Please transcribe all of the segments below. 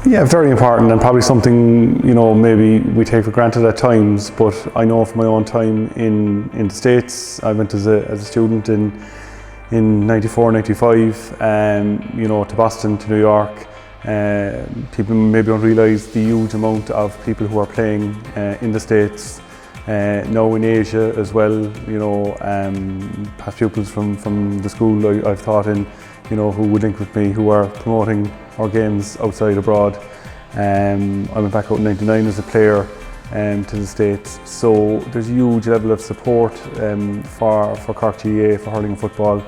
Yeah, very important, and probably something, you know, maybe we take for granted at times, but I know from my own time in the States, I went as a student in 94, 95, you know, to Boston, to New York. People maybe don't realise the huge amount of people who are playing in the States, now in Asia as well, you know, past pupils from the school I've taught in, you know, who would link with me, who are promoting our games outside abroad. I went back out in '99 as a player to the States, so there's a huge level of support for Cork GAA, for hurling and football,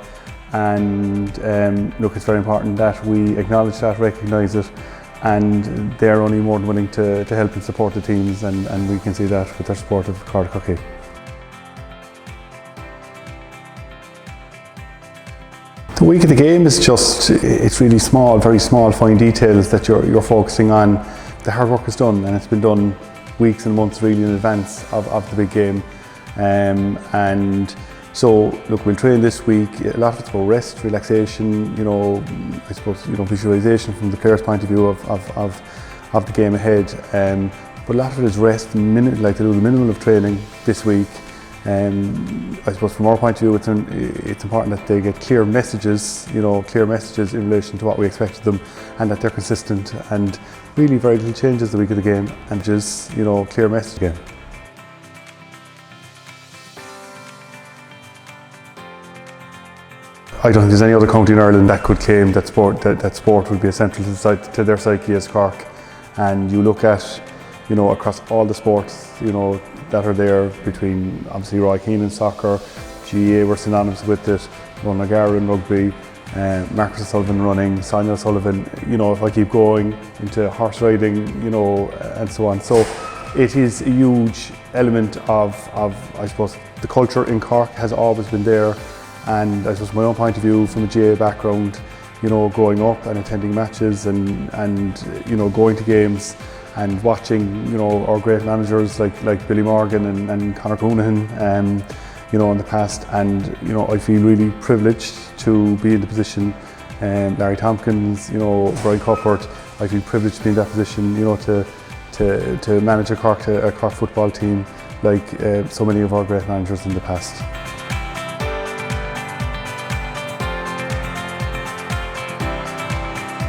and look, it's very important that we acknowledge that, recognise it, and they're only more than willing to help and support the teams, and we can see that with their support of Cork Hockey. The week of the game is just, it's really small, very small, fine details that you're focusing on. The hard work is done, and it's been done weeks and months really in advance of the big game. And so, look, we'll train this week. A lot of it's about rest, relaxation, you know, I suppose, you know, visualisation from the player's point of view of the game ahead. But a lot of it is rest, like they do the minimum of training this week. I suppose from our point of view, it's important that they get clear messages, you know, clear messages in relation to what we expect of them, and that they're consistent, and really very little changes the week of the game, and just, you know, clear message again. I don't think there's any other county in Ireland that could claim that sport would be essential to their psyche as Cork. And you look at, you know, across all the sports, you know, that are there, between obviously Roy Keane in soccer, GAA were synonymous with it, Ronan McCarthy in rugby, Marcus O'Sullivan running, Sonia O'Sullivan, you know, if I keep going into horse riding, you know, and so on. So it is a huge element of I suppose, the culture in Cork has always been there. And I suppose from my own point of view, from a GAA background, you know, growing up and attending matches and you know, going to games and watching, you know, our great managers like Billy Morgan and Conor Coonahan, you know, in the past, and you know, I feel really privileged to be in the position. Larry Tompkins, you know, Brian Cuthbert, I feel privileged to be in that position, you know, to manage a Cork football team like so many of our great managers in the past.